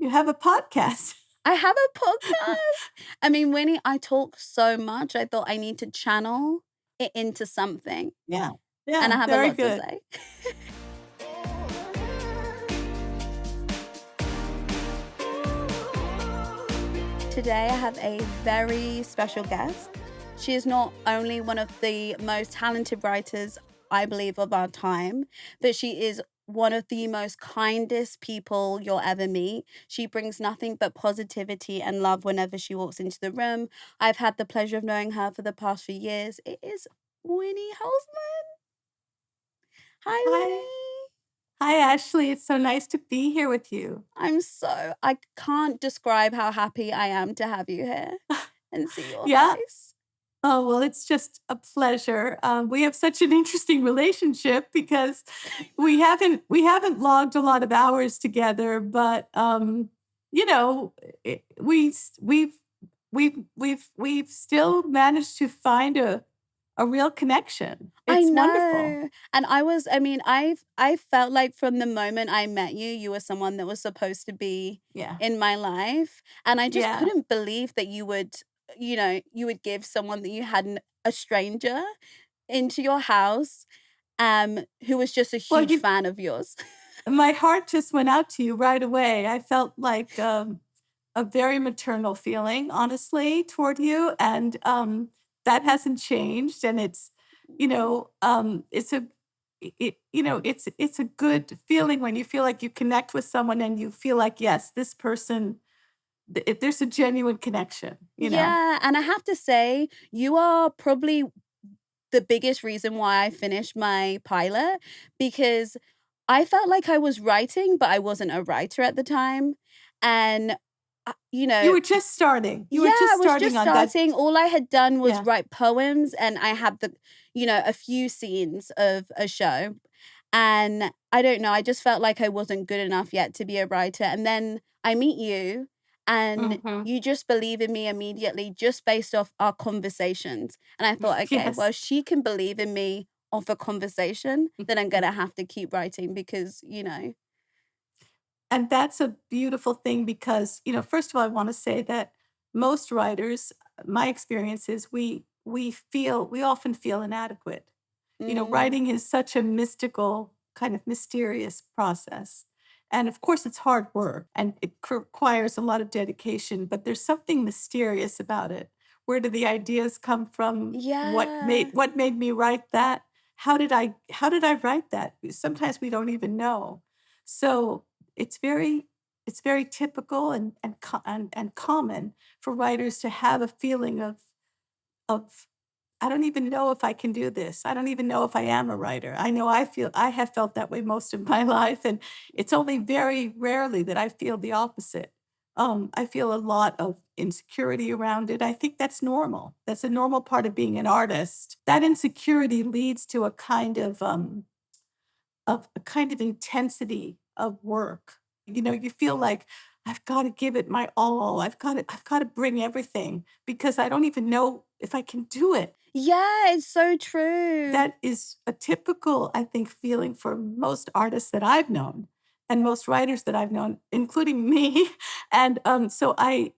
You have a podcast. I have a podcast. I mean, Winnie, I talk so much. I thought I need to channel it into something. Yeah. And I Yeah. have a Very lot to good. say. Today, I have a very special guest. She is not only one of the most talented writers, I believe, of our time, but she is one of the most kindest people you'll ever meet. She brings nothing but positivity and love whenever she walks into the room. I've had the pleasure of knowing her for the past few years. It is Winnie Holzman. Hi, Hi. Winnie. Hi, Ashley. It's so nice to be here with you. I can't describe how happy I am to have you here and see your Yeah. face. Oh, well, it's just a pleasure. We have such an interesting relationship because we haven't logged a lot of hours together, but you know, we've still managed to find a real connection. I It's wonderful. know. And I felt like from the moment I met you, you were someone that was supposed to be Yeah. in my life. And I just Yeah. couldn't believe that you would give someone that you hadn't a stranger into your house, who was just a Well, huge fan of yours. my heart just went out to you right away. I felt like a very maternal feeling, honestly, toward you, and that hasn't changed. And it's a it's a good feeling when you feel like you connect with someone and you feel like, yes, this person, there's a genuine connection. Yeah, and I have to say, you are probably the biggest reason why I finished my pilot, because I felt like I was writing, but I wasn't a writer at the time. And, you You know, were just starting. You yeah, were just I was starting just on that. starting. All I had done was Yeah. write poems, and I had a few scenes of a show. And I don't know, I just felt like I wasn't good enough yet to be a writer. And then I meet you, and Hmm. you just believe in me immediately just based off our conversations. And I thought, okay, well, Yes. she can believe in me off a conversation, then I'm going to have to keep writing because. And that's a beautiful thing because, first of all, I want to say that most writers, my experience is we often feel inadequate. Mm, Writing is such a mystical, kind of mysterious process. And of course, it's hard work and it requires a lot of dedication, but there's something mysterious about it. Where did the ideas come from? What yeah. made me write that? How did I write that? Sometimes we don't even know. So it's very typical and common for writers to have a feeling of I don't even know if I can do this. I don't even know if I am a writer. I know I have felt that way most of my life, and it's only very rarely that I feel the opposite. I feel a lot of insecurity around it. I think that's normal. That's a normal part of being an artist. That insecurity leads to a kind of intensity of work. You feel like I've got to give it my all. I've got to bring everything because I don't even know if I can do it. Yeah, it's so true. That is a typical, I think, feeling for most artists that I've known and most writers that I've known, including me. And so I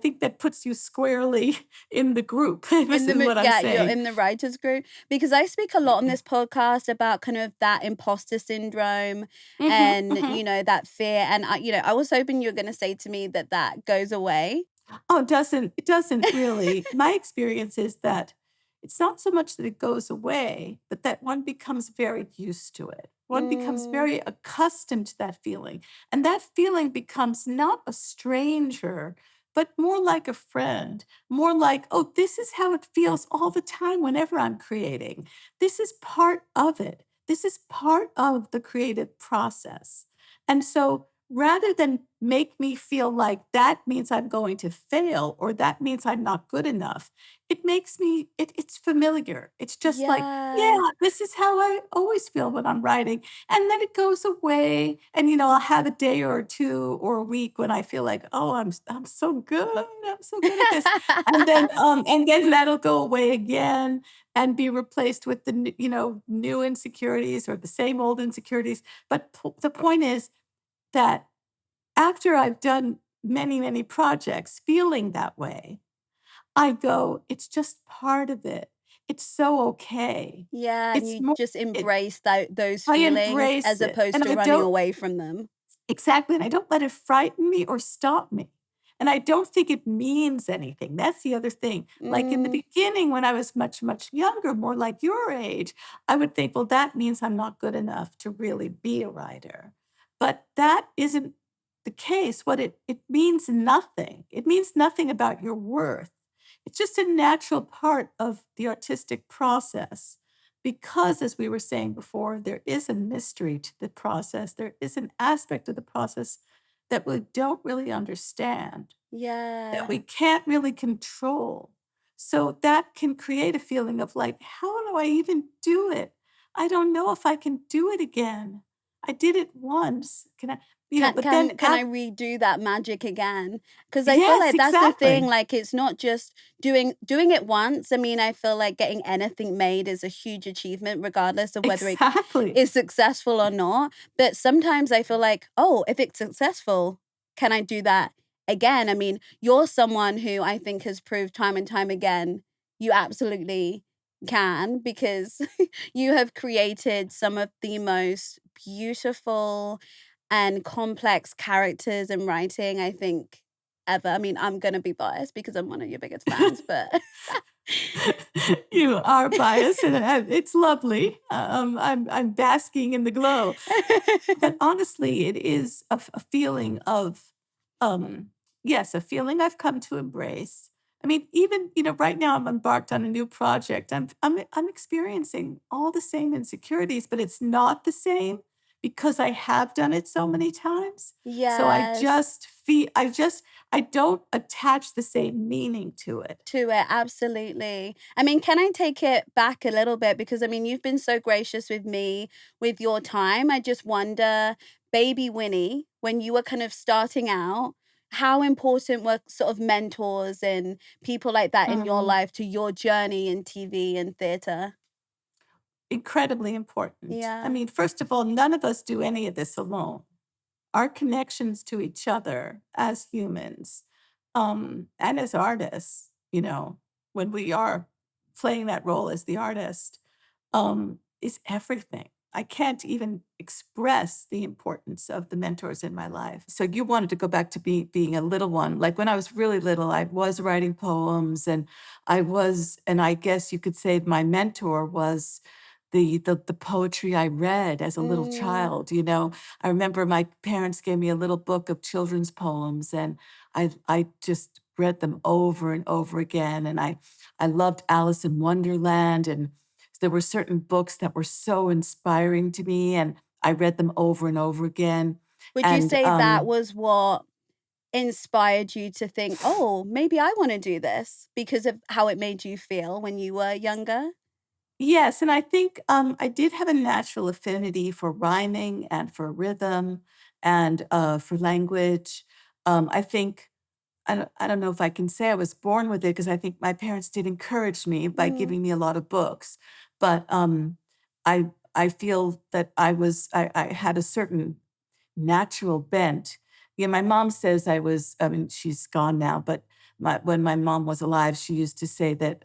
think that puts you squarely in the group. This is what I'm Yeah, you're saying. in the writers group, because I speak a lot on this podcast about kind of that imposter syndrome Hmm. and Hmm. that fear. And I was hoping you were going to say to me that that goes away. Oh, it doesn't really. My experience is that it's not so much that it goes away, but that one becomes very used to it. One becomes Mm, very accustomed to that feeling. And that feeling becomes not a stranger, but more like a friend, more like, oh, this is how it feels all the time whenever I'm creating. This is part of it. This is part of the creative process. And so rather than make me feel like that means I'm going to fail or that means I'm not good enough, it makes me, it's familiar. It's just like, yeah. yeah, this is how I always feel when I'm writing. And then it goes away. And, I'll have a day or two or a week when I feel like, oh, I'm so good. I'm so good at this. And then that'll go away again and be replaced with new insecurities or the same old insecurities. But the point is, that after I've done many, many projects feeling that way, I go, "It's just part of it. It's so okay." Yeah, and It's you more just it embrace those I feelings embrace as it, opposed and to I running don't away from them. exactly, and I don't let it frighten me or stop me. And I don't think it means anything. That's the other thing. Like in the Mm, beginning, when I was much, much younger, more like your age, I would think, well, that means I'm not good enough to really be a writer. But that isn't the case. It means nothing. It means nothing about your worth. It's just a natural part of the artistic process. Because, as we were saying before, there is a mystery to the process. There is an aspect of the process that we don't really understand, that yeah. we can't really control. So that can create a feeling of like, how do I even do it? I don't know if I can do it again. I did it once. Can I, but then, Can I redo that magic again? Because I feel yes, like that's the thing, exactly. like, it's not just doing it once. I mean, I feel like getting anything made is a huge achievement regardless of whether it Exactly. is successful or not, but sometimes I feel like, "Oh, if it's successful, can I do that again?" I mean, you're someone who I think has proved time and time again you absolutely can because you have created some of the most beautiful and complex characters and writing, I think, ever. I mean, I'm gonna be biased because I'm one of your biggest fans, but You are biased, and it's lovely. I'm basking in the glow. But honestly, it is a feeling of, um, yes, a feeling I've come to embrace. I mean, even, right now I'm embarked on a new project. I'm experiencing all the same insecurities, but it's not the same because I have done it so many times. So Yes. I don't attach the same meaning to it. To it, absolutely. I mean, can I take it back a little bit? Because I mean, you've been so gracious with me with your time. I just wonder, baby Winnie, when you were kind of starting out, how important were sort of mentors and people like that in your Mm. life to your journey in TV and theater? Incredibly important. I Yeah. mean, first of all, none of us do any of this alone. Our connections to each other as humans, and as artists, when we are playing that role as the artist, is everything. I can't even express the importance of the mentors in my life. So you wanted to go back to being a little one. Like when I was really little, I was writing poems, and and I guess you could say my mentor was the poetry I read as a little Mm. child. I remember my parents gave me a little book of children's poems, and I just read them over and over again. And I loved Alice in Wonderland, and there were certain books that were so inspiring to me, and I read them over and over again. Would you And say that was what inspired you to think, "Oh, maybe I wanna do this," because of how it made you feel when you were younger? yes, and I think I did have a natural affinity for rhyming and for rhythm and for language. I think I don't know if I can say I was born with it because I think my parents did encourage me by Mm. giving me a lot of books. But I feel that I had a certain natural bent. Yeah, my mom says I mean, she's gone now, but when my mom was alive, she used to say that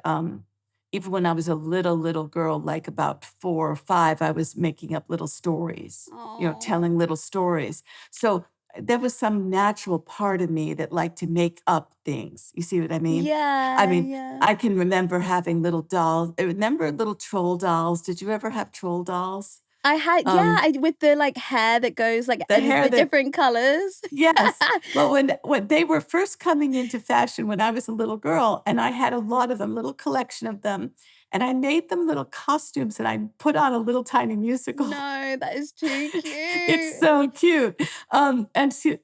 even when I was a little girl, like about 4 or 5, I was making up little stories, Oh. telling little stories. So there was some natural part of me that liked to make up things. You see what I mean? I Yeah, mean, yeah. I can remember having little dolls. Remember little troll dolls? Did you ever have troll dolls? I had yeah, Um, I with the, like, hair that goes, like, the in hair the that different colors. Yes. Well, when they were first coming into fashion when I was a little girl, and I had a lot of them, little collection of them, and I made them little costumes, and I put on a little tiny musical. No, that is too It's cute. so cute. And so,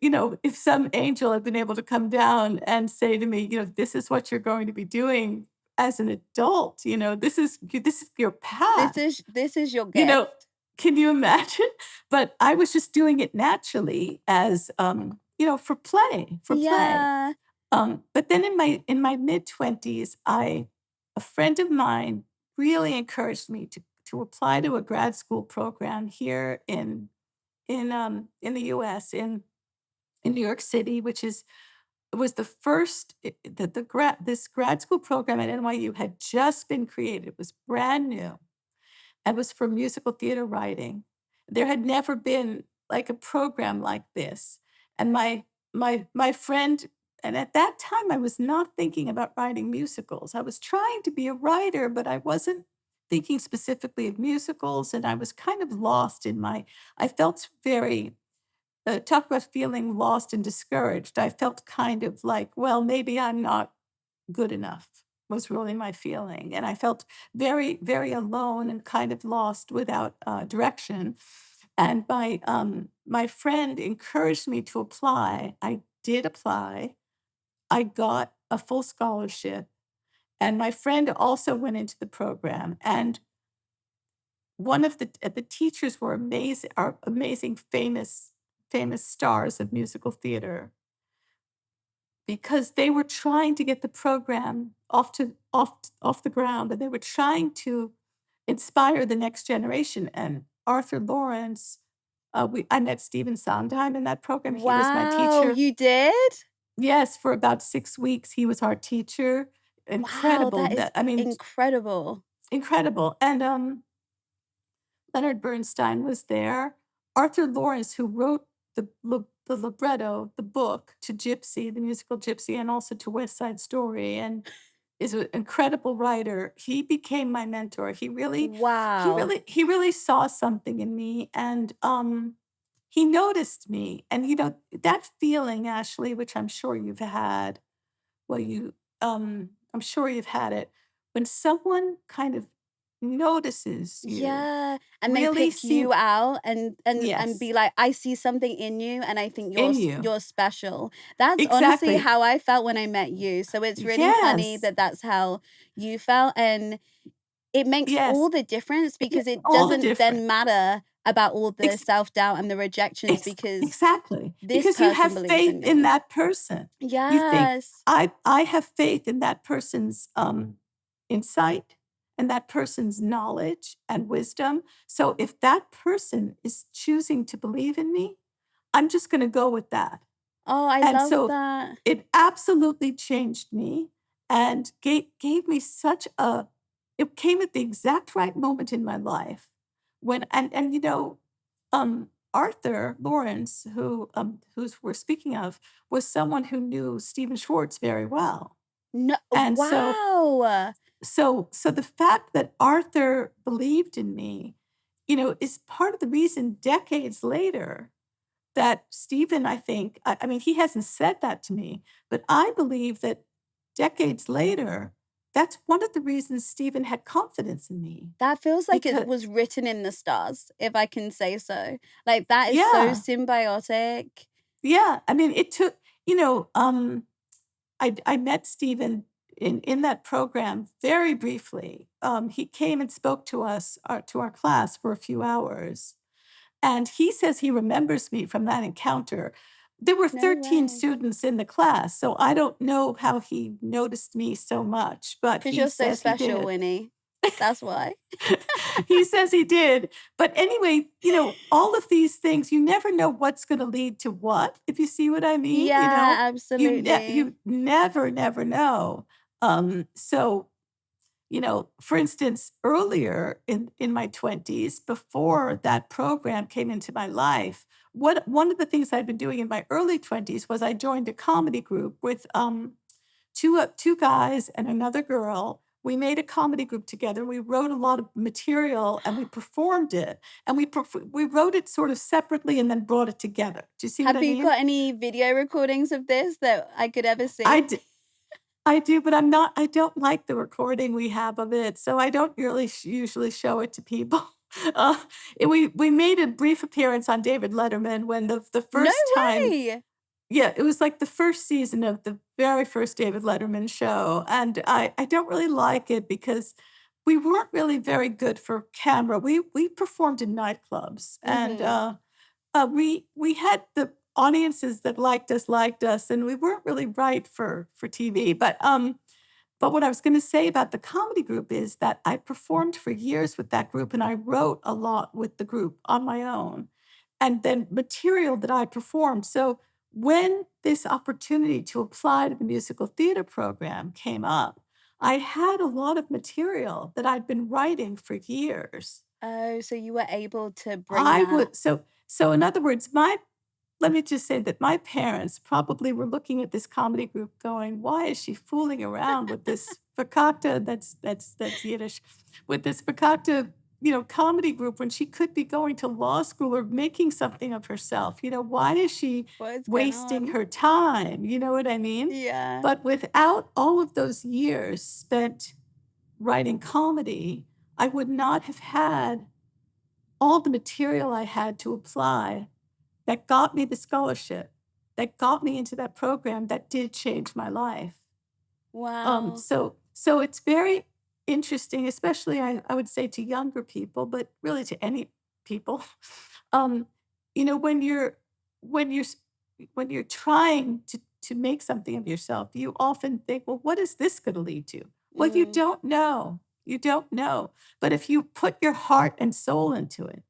if some angel had been able to come down and say to me, "This is what you're going to be doing as an adult, this is your path." This is your You know, gift. can you imagine? But I was just doing it naturally as, for play, for play. Yeah. But then in my mid-20s, a friend of mine really encouraged me to apply to a grad school program here in the US, in New York City, which is it was the first the grad this grad school program at NYU had just been created. It was brand new and was for musical theater writing. There had never been like a program like this. And my friend and at that time I was not thinking about writing musicals. I was trying to be a writer, but I wasn't thinking specifically of musicals and I was kind of lost in my I felt very talk about feeling lost and discouraged. I felt kind of like, well, maybe I'm not good enough was really my feeling. And I felt very, very alone and kind of lost without direction. And my friend encouraged me to apply. I did apply. I got a full scholarship. And my friend also went into the program. And one of the teachers were amazing, are amazing, famous stars of musical theater because they were trying to get the program off the ground, and they were trying to inspire the next generation, and Arthur Lawrence, I met Stephen Sondheim in that program, he was my Wow, teacher. you did? Yes, for about 6 weeks, he was our teacher. Wow, Incredible, that is that I mean, incredible. incredible, and, Leonard Bernstein was there. Arthur Lawrence, who wrote the libretto, the book to Gypsy, the musical Gypsy, and also to West Side Story, and is an incredible writer. He became my mentor. Wow. He really saw something in me, and he noticed me. And that feeling, Ashley, which I'm sure you've had. Well, I'm sure you've had it when someone kind of notices you, Yeah, and they really pick see you out and be yes, like, "I see something in you, and I think in you. you're special." That's honestly Exactly. how I felt when I met you, so it's really funny Yes. that that's how you felt, and it makes Yes. all the difference It because makes it all the doesn't difference. then matter about all the Ex self-doubt and the rejections because exactly, this because you person have believes faith in in me. that person. You think, Yes. I have faith in that person's, insight and that person's knowledge and wisdom. So if that person is choosing to believe in me, I'm just gonna go with that. Oh, I And love so that. it absolutely changed me and gave me such a it came at the exact right moment in my life when and Arthur Lawrence, who's we're speaking of, was someone who knew Stephen Schwartz very well. No, And so wow. so the fact that Arthur believed in me, is part of the reason decades later that Stephen, I think I mean, he hasn't said that to me, but I believe that decades later, that's one of the reasons Stephen had confidence in me That feels like it because was written in the stars, if I can say so. Like, that is so yeah, symbiotic. yeah. I mean, it took, I met Stephen in that program very briefly. He came and spoke to us, to our class for a few hours. And he says he remembers me from that encounter. There were No 13 way. students in the class, so I don't know how he noticed me so much, but 'Cause he you're so says he special, did. Winnie. That's why. He says he did. But anyway, all of these things, you never know what's gonna lead to what, if you see what I mean, Yeah, you absolutely. never, never know. So for instance, earlier in my 20s, before that program came into my life, one of the things I'd been doing in my early 20s was I joined a comedy group with two guys and another girl. We made a comedy group together. We wrote a lot of material and we performed it. And we wrote it sort of separately and then brought it together. Do you see what Have I you mean? got any video recordings of this that I could ever I see? d- I do, but I don't like the recording we have of it, so I don't really usually show it to people. Uh, we made a brief appearance on David Letterman when the No first time way! yeah, it was like the first season of the very first David Letterman show, and I don't really like it because we weren't really very good for camera. We performed in nightclubs, and, Mhm. we had the audiences that liked us, and we weren't really right for TV. But what I was gonna say about the comedy group is that I performed for years with that group, and I wrote a lot with the group on my own, and then material that I performed. So when this opportunity to apply to the musical theater program came up, I had a lot of material that I'd been writing for years. Oh, so you were able to bring I that. would so in other words, my let me just say that my parents probably were looking at this comedy group going, "Why is she fooling around with this fakakta," that's Yiddish, "with this fakakta, comedy group when she could be going to law school or making something of herself? Why is she What is going wasting on? her time?" You know what I mean? Yeah. But without all of those years spent writing comedy, I would not have had all the material I had to apply that got me the scholarship, that got me into that program that did change my life. Wow. So it's very interesting, especially I would say to younger people, but really to any people. Um, when when you're trying to make something of yourself, you often think, well, what is this going to lead to? Well, you Mm. don't know. You don't know. But if you put your heart and soul into it,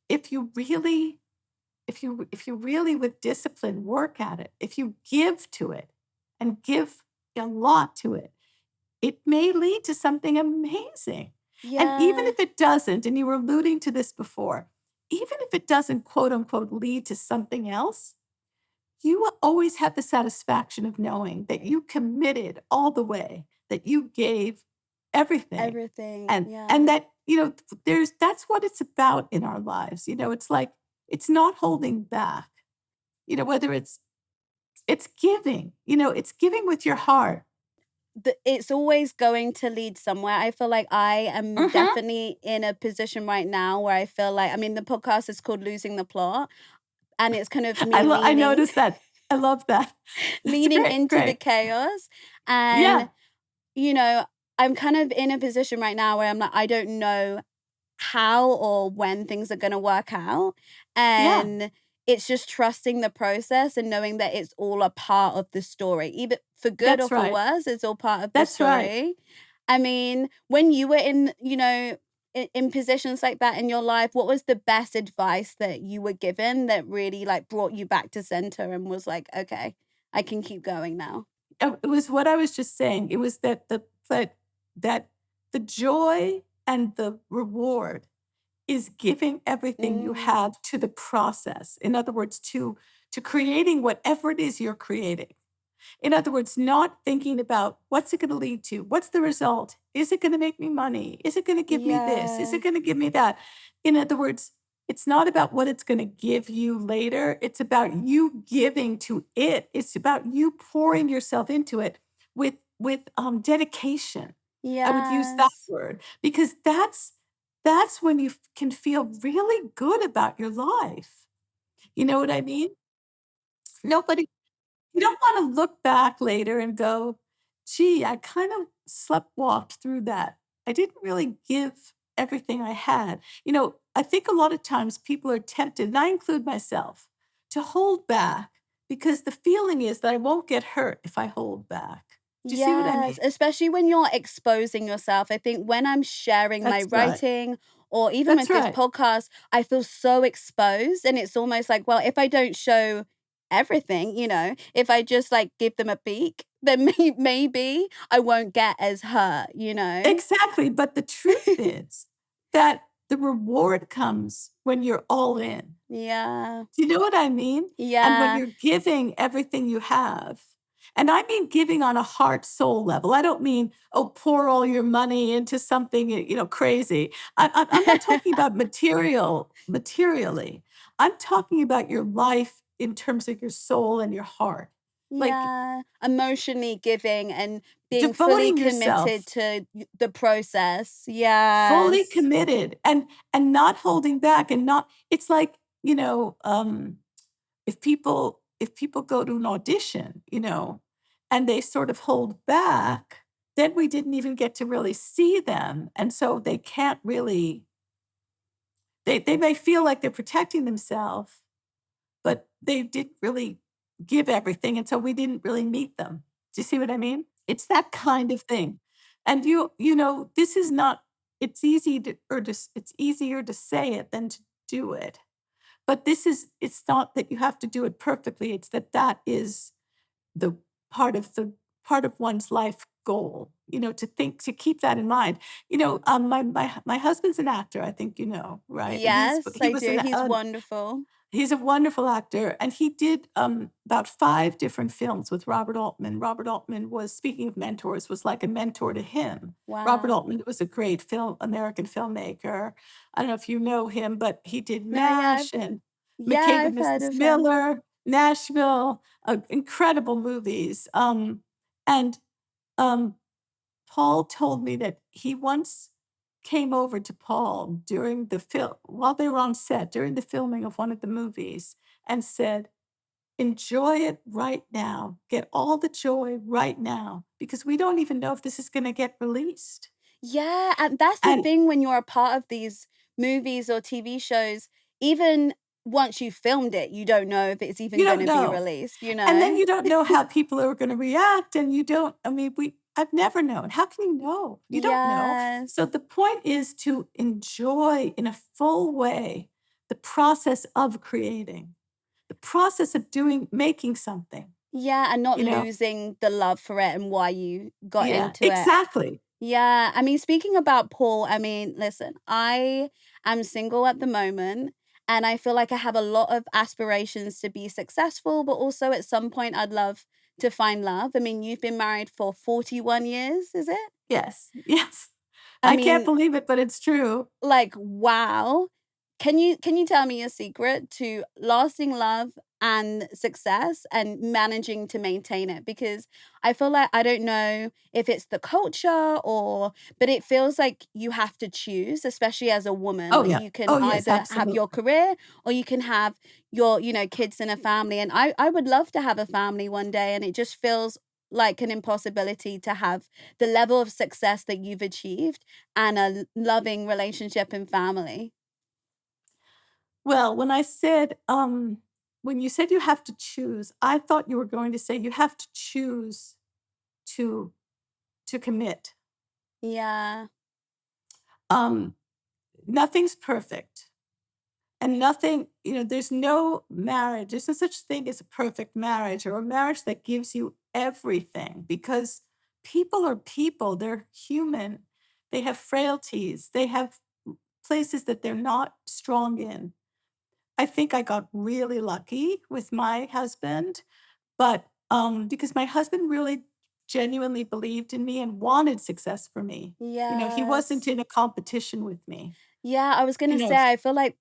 if you really if you really with discipline work at it, if you give to it and give a lot to it, it may lead to something amazing. And even Yeah. if it doesn't, and you were alluding to this before, even if it doesn't quote unquote lead to something else, you will always have the satisfaction of knowing that you committed all the way, that you gave everything. Everything. And Yeah. that, that's what it's about in our lives. It's like it's not holding back. Whether it's giving, it's giving with your heart. It's always going to lead somewhere. I feel like I am Mhm. definitely in a position right now where I feel like, I mean, the podcast is called Losing the Plot, and it's kind of me I leaning noticed that. I love that. That's leaning great, into the great. chaos. And, Yeah, you know, I'm kind of in a position right now where I'm like, I don't know how or when things are gonna work out, yeah, and it's just trusting the process and knowing that it's all a part of the story, either for good or that's for right. worse, it's all part of the That's right. story. I mean, when you were in, in positions like that in your life, what was the best advice that you were given that really, like, brought you back to center and was like, "Okay, I can keep going now?" It was what I was just saying. It was that the joy and the reward is giving everything you Mm, have to the process. In other words, to creating whatever it is you're creating. In other words, not thinking about what's it going to lead to? What's the result? Is it going to make me money? Is it going to give me this? Is yeah. it going to give me that? In other words, it's not about what it's going to give you later. It's about you giving to it. It's about you pouring yourself into it with dedication. I would use that Yes. word because that's when you can feel really good about your life. You know what I mean? Nobody You don't wanna look back later and go, "Gee, I kind of sleptwalked through that. I didn't really give everything I had." I think a lot of times people are tempted, and I include myself, to hold back because the feeling is that I won't get hurt if I hold back. Do you see what I Yes, mean? especially when you're exposing yourself. I think when I'm sharing my That's right. writing or even That's with this right. podcast, I feel so exposed. And it's almost like, well, if I don't show everything, if I just like give them a peek, then maybe I won't get as hurt. Exactly, but the truth is that the reward comes when you're all in. Yeah. Do you know what I mean? And when Yeah. you're giving everything you have, and I mean giving on a heart soul level. I don't mean, oh, pour all your money into something, crazy. I'm not talking about materially. I'm talking about your life in terms of your soul and your heart. Like Yeah, emotionally giving and being fully devoting committed yourself, to the process. fully Yes. committed and not holding back and not it's like, if people go to an audition, and they sort of hold back, then we didn't even get to really see them. And so they can't really they may feel like they're protecting themselves, but they didn't really give everything. And so we didn't really meet them. Do you see what I mean? It's that kind of thing. And this is not it's easy to or just it's easier to say it than to do it. But it's not that you have to do it perfectly. It's that is the the part of one's life goal, to keep that in mind. My husband's an actor, I think right? And Yes, he I was do. He's wonderful. he's a wonderful actor, and he did, about 5 different films with Robert Altman. Robert Altman was, speaking of mentors, was like a mentor to him. Robert Wow. Altman was a great American filmmaker. I don't know if you know him, but he did No, yeah. MASH and Yeah, McCabe I've and heard Mrs. of him. Miller, Nashville, incredible movies. And, um Paul told me that he once came over to Paul during the film while they were on set, during the filming of one of the movies, and said, "Enjoy it right now. Get all the joy right now, because we don't even know if this is gonna get released." Yeah, and that's the And thing when you're a part of these movies or TV shows, even once you've filmed it, you don't know if it's even you don't gonna be know. released, you And then know? you don't know how people are gonna react, and you don't I mean, I've never known. How can you know? You don't know. Yes. So the point is to enjoy in a full way the process of creating, the process of making something, Yeah, and not you know? losing the love for it and why you got Yeah, into it. exactly. Yeah, I mean, speaking about Paul, I mean, listen, I am single at the moment, and I feel like I have a lot of aspirations to be successful, but also at some point I'd love to find love. I mean, you've been married for 41 years, is it? Yes, yes. I I can't mean, believe it, but it's true. like, wow. Can you tell me a secret to lasting love and success and managing to maintain it? Because I feel like I don't know if it's the culture but it feels like you have to choose, especially as a woman. Oh, Like yeah. you can Oh, yes, either have your absolutely. career or you can have your, kids and a family. And I would love to have a family one day, and it just feels like an impossibility to have the level of success that you've achieved and a loving relationship and family. Well, when you said you have to choose, I thought you were going to say you have to choose to commit. Yeah. Um, Nothing's perfect, and there's no marriage. There's no such thing as a perfect marriage or a marriage that gives you everything, because people are people. They're human. They have frailties. They have places that they're not strong in. I think I got really lucky with my husband, but, because my husband really genuinely believed in me and wanted success for me. He wasn't Yes. in a competition with me. Yeah, I was You gonna know say, I feel like,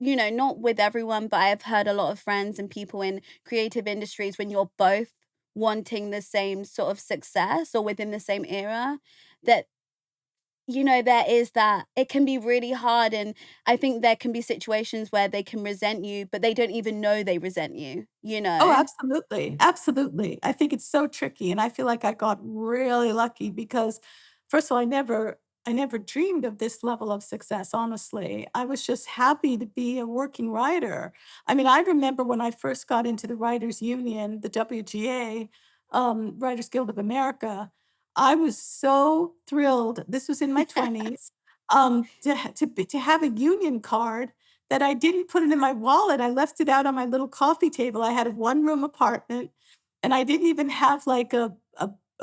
not with everyone, but I've heard a lot of friends and people in creative industries when you're both wanting the same sort of success or within the same era, that, there is that it can be really hard. And I think there can be situations where they can resent you, but they don't even know they resent you, you Oh, know? absolutely, absolutely. I think it's so tricky, and I feel like I got really lucky because, first of all, I never dreamed of this level of success, honestly. I was just happy to be a working writer. I mean, I remember when I first got into the writers union, the WGA, Writers Guild of America, I was so thrilled. This was in my 20s, to have a union card that I didn't put it in my wallet. I left it out on my little coffee table. I had a one-room apartment, and I didn't even have, like, a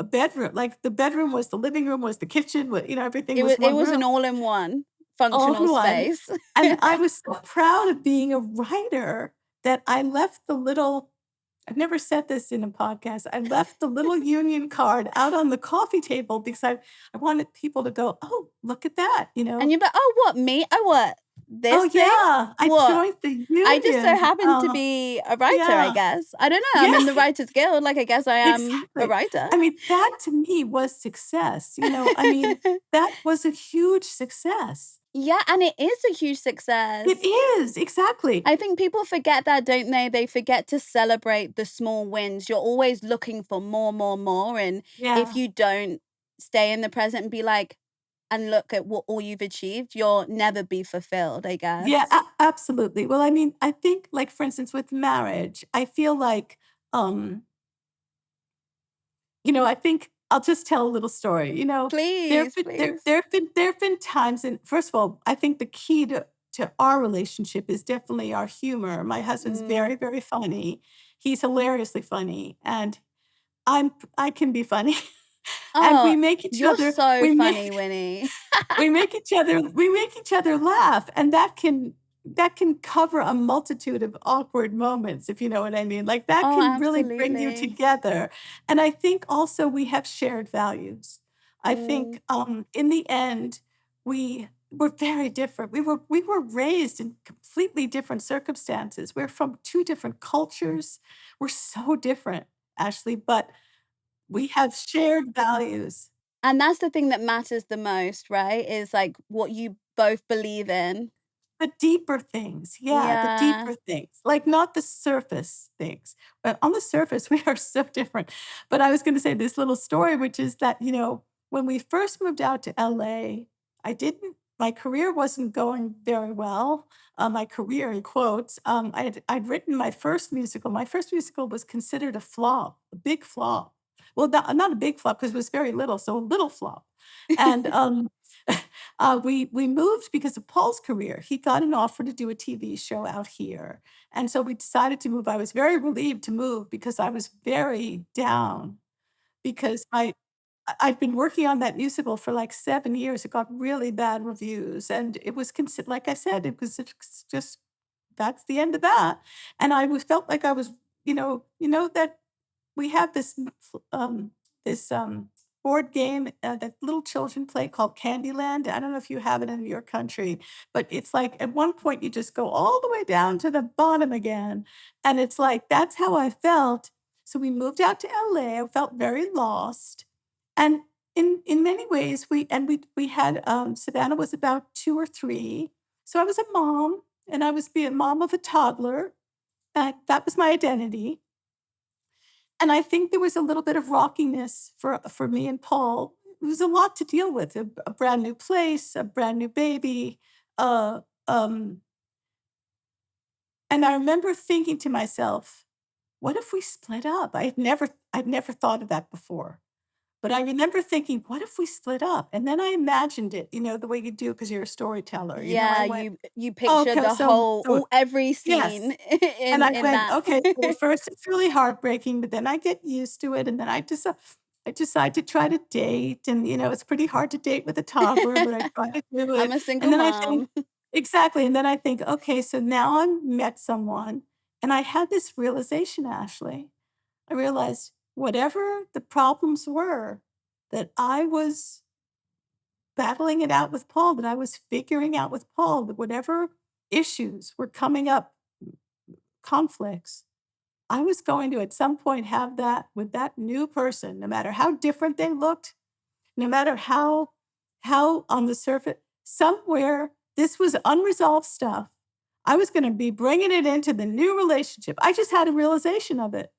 bedroom. Like, the bedroom was the living room, was the kitchen, everything It was was it one was room, an all-in-one all functional in one, space. and I was so proud of being a writer that I left the little I've never said this in a podcast. I left the little union card out on the coffee table because I wanted people to go, "Oh, look at that," you And know? you're like, "Oh, what, me? I what? "Oh, This thing? yeah, I What?" joined the I just so union." happen to be a writer, I Yeah. guess. I don't know, I'm Yeah, in the Writers Guild, like, I guess I am a exactly. writer. I mean, that to me was success, I mean, that was a huge success. Yeah, and it is a huge It success. is, exactly. I think people forget that, don't they? They forget to celebrate the small wins. You're always looking for more, more, more, and if Yeah. you don't stay in the present and be like, and look at what all you've achieved, you'll never be fulfilled, I Yeah, guess. absolutely. Well, I mean, I think, like, for instance, with marriage, I feel like, um I think I'll just tell a little story. Please, please. There have been times, and first of all, I think the key to to our relationship is definitely our humor. My husband's Mm. very, very funny. He's hilariously funny, and I can be funny, and Oh, we make each you're other so we funny, make Winnie. we make each other laugh, and that can cover a multitude of awkward moments, if you know what I mean. Like, that Oh, can really bring you absolutely. together, and I think also we have shared values. I Mm. think, in the end, we were very different. We were raised in completely different circumstances. We're from 2 different cultures. We're so different, Ashley, but we have shared values. And that's the thing that matters the most, right? Is like what you both believe in. The deeper things, yeah, the Yeah. deeper things, like, not the surface things. But on the surface, we are so different. But I was gonna say this little story, which is that, when we first moved out to LA, I didn't my career wasn't going very well, my career in quotes. I'd written my first musical. My first musical was considered a flop, a big flop. Well, not a big flop because it was very little, so a little flop. And, we moved because of Paul's career. He got an offer to do a TV show out here, and so we decided to move. I was very relieved to move because I was very down because I'd been working on that musical for, like, 7 years. It got really bad reviews, and it was like I said, it was just that's the end of that, and I was felt like I was that we have this board game, that little children play called Candyland. I don't know if you have it in your country, but it's like at one point you just go all the way down to the bottom again, and it's like that's how I felt. So we moved out to LA. I felt very lost, and in many ways we had Savannah was about 2 or 3, so I was a mom, and I was being a mom of a toddler. That was my identity. And I think there was a little bit of rockiness for me and Paul. It was a lot to deal with, a brand new place, a brand new baby, uh, um, and I remember thinking to myself, "What if we split up?" I'd never thought of that before, but I remember thinking, "What if we split up?" And then I imagined it, the way you do because 'cause you're a storyteller. I Yeah, went, you "Oh, picture okay, the so whole so all every yes." scene And I in went, that. "Okay, so at first it's really heartbreaking, but then I get used to it, and then I decide to try to date, and, it's pretty hard to date with a toddler, but I try to do I'm it." a single And then I think mom. exactly, and then I think, "Okay, so now I met someone," and I had this realization, Ashley. I realized whatever the problems were that I was battling it out with Paul, that I was figuring out with Paul, that whatever issues were coming up, conflicts, I was going to at some point have that with that new person, no matter how different they looked, no matter how on the surface, somewhere this was unresolved stuff. I was going to be bringing it into the new relationship. I just had a realization of it.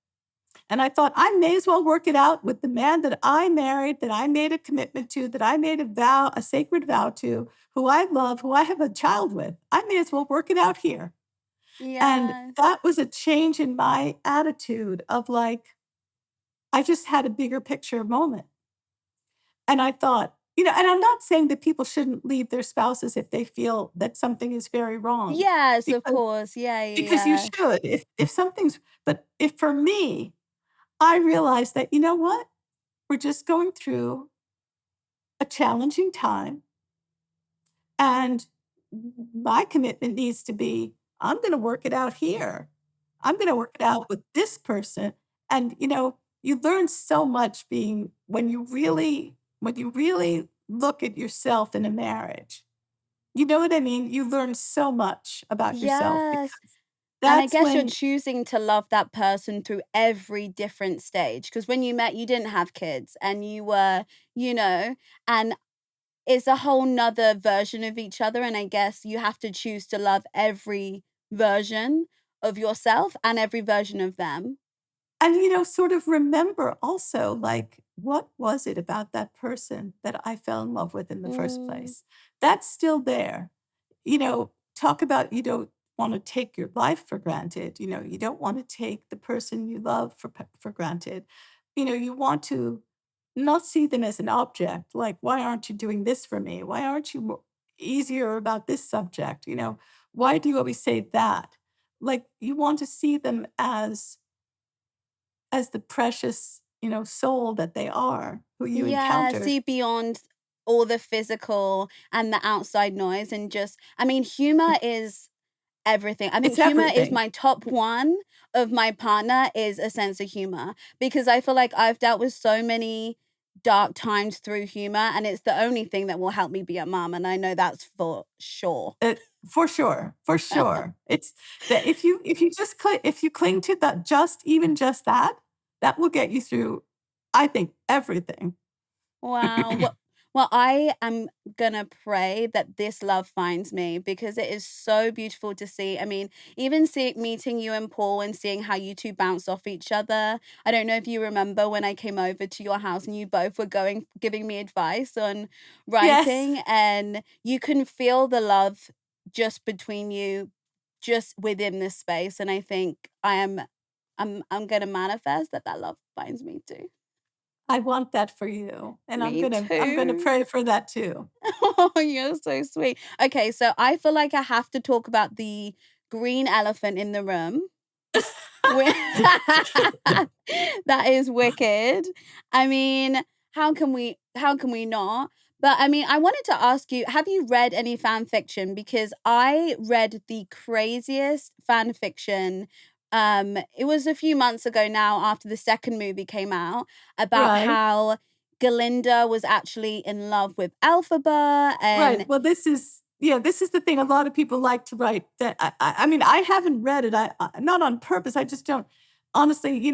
And I thought I may as well work it out with the man that I married, that I made a commitment to, that I made a sacred vow to, who I love, who I have a child with. I may as well work it out here. And Yes. that was a change in my attitude of, like, I just had a bigger picture moment. And I thought, and I'm not saying that people shouldn't leave their spouses if they feel that something is very wrong, Yes, of because course. Yeah, yeah, because you yeah. should. If something's but if for me, I realized that, you know what? We're just going through a challenging time, and my commitment needs to be, I'm gonna work it out here. I'm gonna work it out with this person. And, you learn so much being when you really look at yourself in a marriage. You know what I mean? You learn so much about yourself Yes. because And I that's guess you're when choosing to love that person through every different stage. Because when you met, you didn't have kids and you were, you know, and it's a whole nother version of each other. And I guess you have to choose to love every version of yourself and every version of them. and, sort of remember also, like, what was it about that person that I fell in love with in the first Mm, place? That's still there. Talk about you don't want to take your life for granted. You don't want to take the person you love for granted. You want to not see them as an object. Like, why aren't you doing this for me? Why aren't you more? easier about this subject? Why do you always say that? Like, you want to see them as the precious, soul that they are, who you Yeah, encountered. see beyond all the physical and the outside noise and just I mean, humor is everything. I think It's humor is everything. my top one of my partner is a sense of humor because I feel like I've dealt with so many dark times through humor, and it's the only thing that will help me be a mom, and I know that's for sure. For sure, for sure. It's that if you cling to that, just that, that will get you through, I think, everything. Wow. Well, I am gonna pray that this love finds me because it is so beautiful to see. I mean, even meeting you and Paul and seeing how you two bounce off each other. I don't know if you remember when I came over to your house and you both were giving me advice on Yes, writing, and you can feel the love just between you, just within this space. And I think I'm gonna manifest that love finds me too. I want that for you, and I'm Me gonna I'm gonna too. pray for that too. Oh, you're so sweet. Okay, so I feel like I have to talk about the green elephant in the room. Wi That is wicked. I mean, how can we not? But I mean, I wanted to ask you, have you read any fan fiction? Because I read the craziest fan fiction. It was a few months ago now after the second movie came out about Right, how Galinda was actually in love with Elphaba right. and Well, this is the thing. A lot of people like to write that. I mean, I haven't read it. Not on purpose. I just don't. Honestly,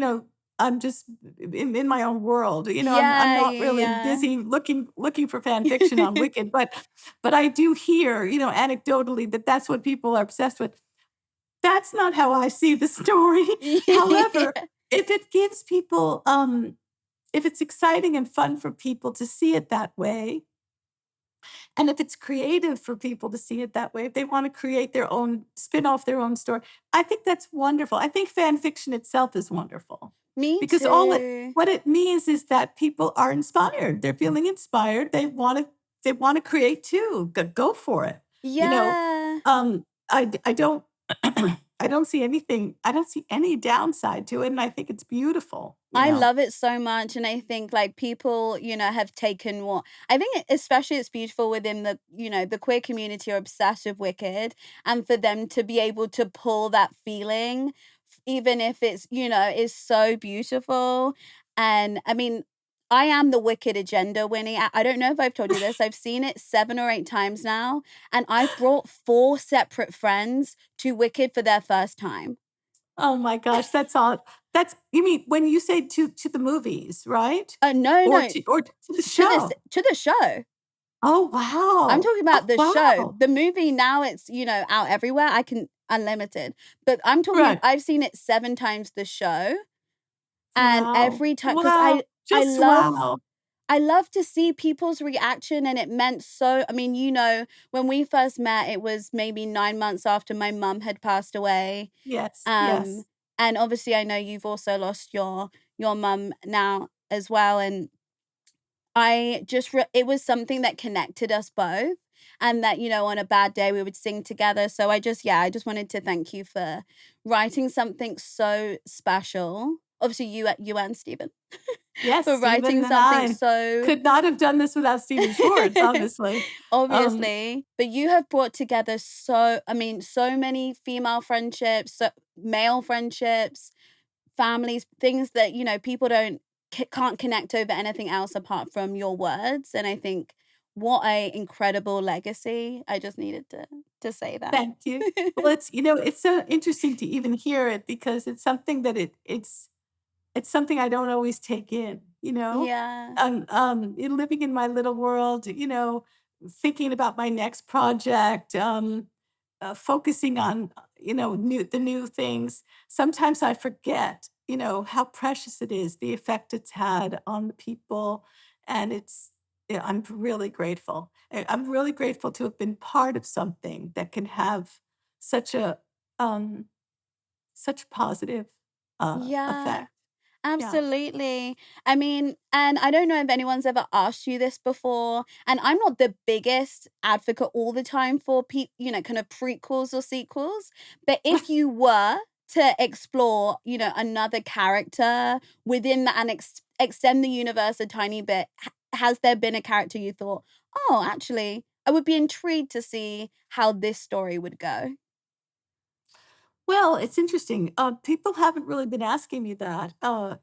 I'm just in my own world. I'm yeah, not really yeah, busy looking for fan fiction on yeah. Wicked, but I do hear, anecdotally, that that's what people are obsessed with. That's not how I see the story. However, Yeah. if it gives people, if it's exciting and fun for people to see it that way, and if it's creative for people to see it that way, if they want to create their own, spin off their own story, I think that's wonderful. I think fan fiction itself is wonderful Me because all it too. what it means is that people are inspired. They're feeling inspired. They want to create too. Go for it. You know, Yeah. I don't I don't see anything. I don't see any downside to it, and I think it's beautiful. I love it so much, and I think, like, people, have taken what I think especially it's beautiful within the queer community are obsessed with Wicked, and for them to be able to pull that feeling, even if is so beautiful, and, I mean, I am the Wicked agenda, Winnie. I don't know if I've told you this, I've seen it 7 or 8 times now, and I've brought 4 separate friends to Wicked for their first time. Oh my gosh, that's all. That's you mean when you say to the movies, right? No, Or no, to the to show? the show. Oh, I'm wow. talking about Oh, the show. wow. The movie now it's, out everywhere. I can unlimited. But I'm talking Right. I've seen it 7 times the show, and Wow. every time because Wow. I Just love wow. I love to see people's reaction, and it meant so I mean, when we first met, it was maybe 9 months after my mum had passed away. Yes, Um, yes. and obviously I know you've also lost your mum now as well, and it was something that connected us both, and that, on a bad day, we would sing together, so I just wanted to thank you for writing something so special. Obviously, you and Stephen, Yes, for Stephen writing and something I so could not have done this without Stephen Schwartz, obviously. Um, obviously, but you have brought together so many female friendships, male friendships, families, things that, people don't can't connect over anything else apart from your words, and I think what a incredible legacy. I just needed to say that. Thank you. Well, it's so interesting to even hear it because it's something that it's something I don't always take in, you know? Yeah. Living in my little world, thinking about my next project, focusing on, the new things. Sometimes I forget, how precious it is, the effect it's had on the people. And yeah, I'm really grateful. I'm really grateful to have been part of something that can have such a, um, such positive Yeah. effect. Yeah. Absolutely. I mean, and I don't know if anyone's ever asked you this before, and I'm not the biggest advocate all the time for kind of prequels or sequels, but if you were to explore, another character within that and extend the universe a tiny bit, has there been a character you thought, "Oh, actually, I would be intrigued to see how this story would go?" Well, it's interesting. People haven't really been asking me that.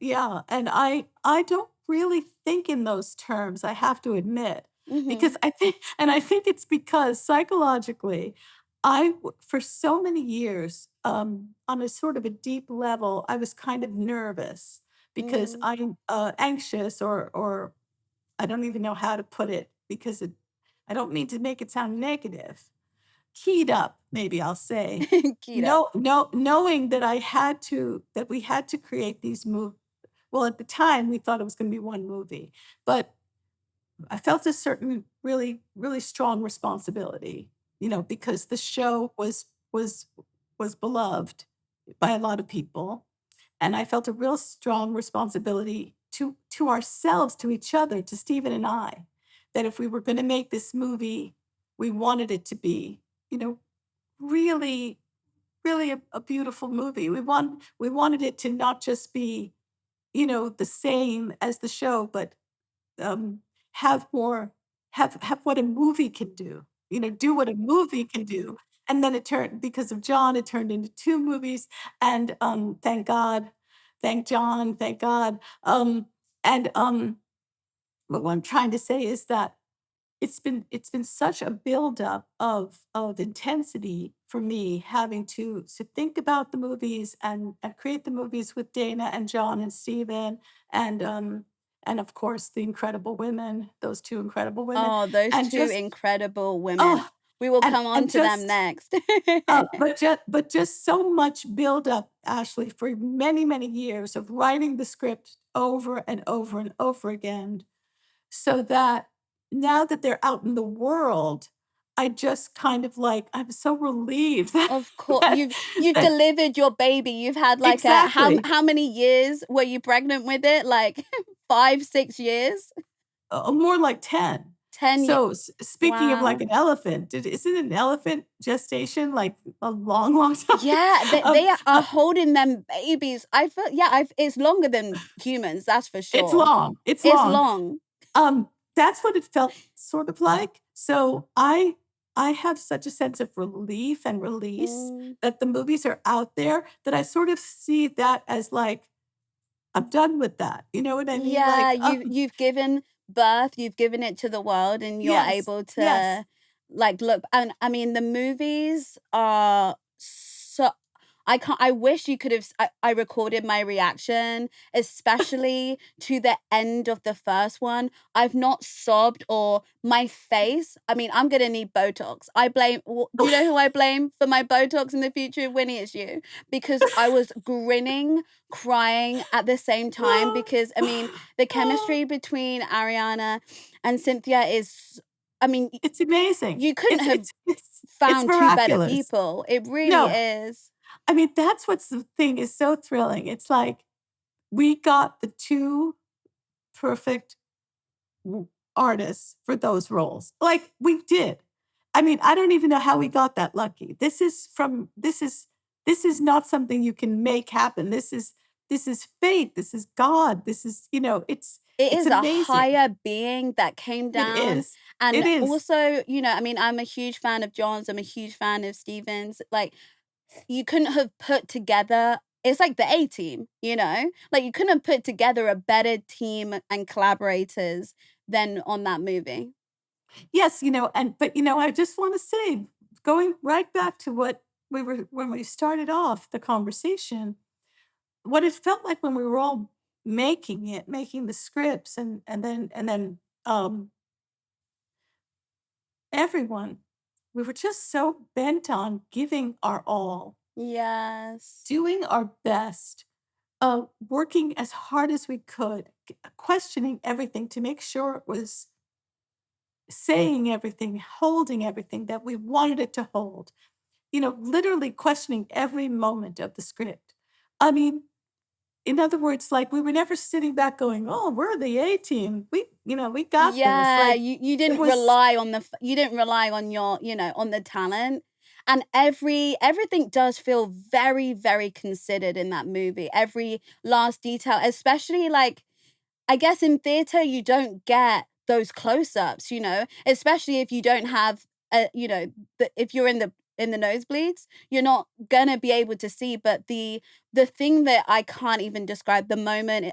Yeah, and I don't really think in those terms, I have to admit, because Mhm. I think it's because psychologically, for so many years, on a sort of a deep level, I was kind of nervous because Mm. I'm anxious, or I don't even know how to put it because I don't mean to make it sound negative. Keyed up, maybe I'll say. Keyed up. Knowing that we had to create these well, at the time, we thought it was gonna be one movie, but I felt a certain really, really strong responsibility, because the show was beloved by a lot of people, and I felt a real strong responsibility to ourselves, to each other, to Stephen and I, that if we were gonna make this movie, we wanted it to be, you know, really, really a beautiful movie. We wanted it to not just be, the same as the show, but, um, have more have what a movie can do what a movie can do. And then it turned because of John, it turned into 2 movies, and, thank God, thank John, thank God. And, but what I'm trying to say is that it's been such a buildup of intensity for me having to think about the movies and create the movies with Dana and John and Steven and, and of course, the incredible women, those 2 incredible women, Oh, those and 2 just incredible women. oh, We will and come on and to them just next. but just so much buildup, Ashley, for many, many years of writing the script over and over and over again, so that now that they're out in the world, I just kind of like I'm so relieved that Of course, that you've that delivered your baby. You've had, like, a exactly, how many years were you pregnant with it? Like, 5, 6 years? more like 10. 10 years. So, speaking of like Wow. an elephant, isn't an elephant gestation like a long, long time? Yeah, they Um, they are holding them babies. I feel yeah, I've it's longer than humans, that's for it's sure. long, it's It's long. long. That's what it felt sort of like. So I have such a sense of relief and release Mm. that the movies are out there that I sort of see that as like, I'm done with that. You know what I mean? Yeah, Like, you've given birth, you've given it to the world, and you're yes, able yes. to, like, look and I mean, the movies are so I wish you could have I recorded my reaction, especially to the end of the first one. I've not sobbed or my face I mean, I'm gonna need Botox. Do you know who I blame for my Botox in the future, Winnie? It's you. Because I was grinning, crying at the same time because, I mean, the chemistry between Ariana and Cynthia is I mean, It's amazing. you couldn't It's have it's it's it's found 2 better miraculous. people. It really No, is. I mean, that's what's the thing is so thrilling. It's like we got the 2 perfect w artists for those roles. Like, we did. I mean, I don't even know how we got that lucky. This is not something you can make happen. This is fate. This is God. This is, It it's is a amazing. higher being that came It down, is. It and is. also, I mean, I'm a huge fan of John's, I'm a huge fan of Stevens, like, you couldn't have put together it's like the A-team, you know? Like, you couldn't have put together a better team and collaborators than on that movie. Yes, I just wanna say, going right back to what we were when we started off the conversation, what it felt like when we were all making the scripts and then, everyone, we were just so bent on giving our all, Yes. doing our best, working as hard as we could, questioning everything to make sure it was saying everything, holding everything that we wanted it to hold, literally questioning every moment of the script. I mean, in other words, like, we were never sitting back going, "Oh, we're the A team. We got this." Yeah, Like, you it didn't was rely on you didn't rely on your, on the talent. And everything does feel very, very considered in that movie. Every last detail, especially like I guess in theater you don't get those close-ups, especially if you don't have if you're in the nosebleeds, you're not gonna be able to see. But the thing that I can't even describe, the moment,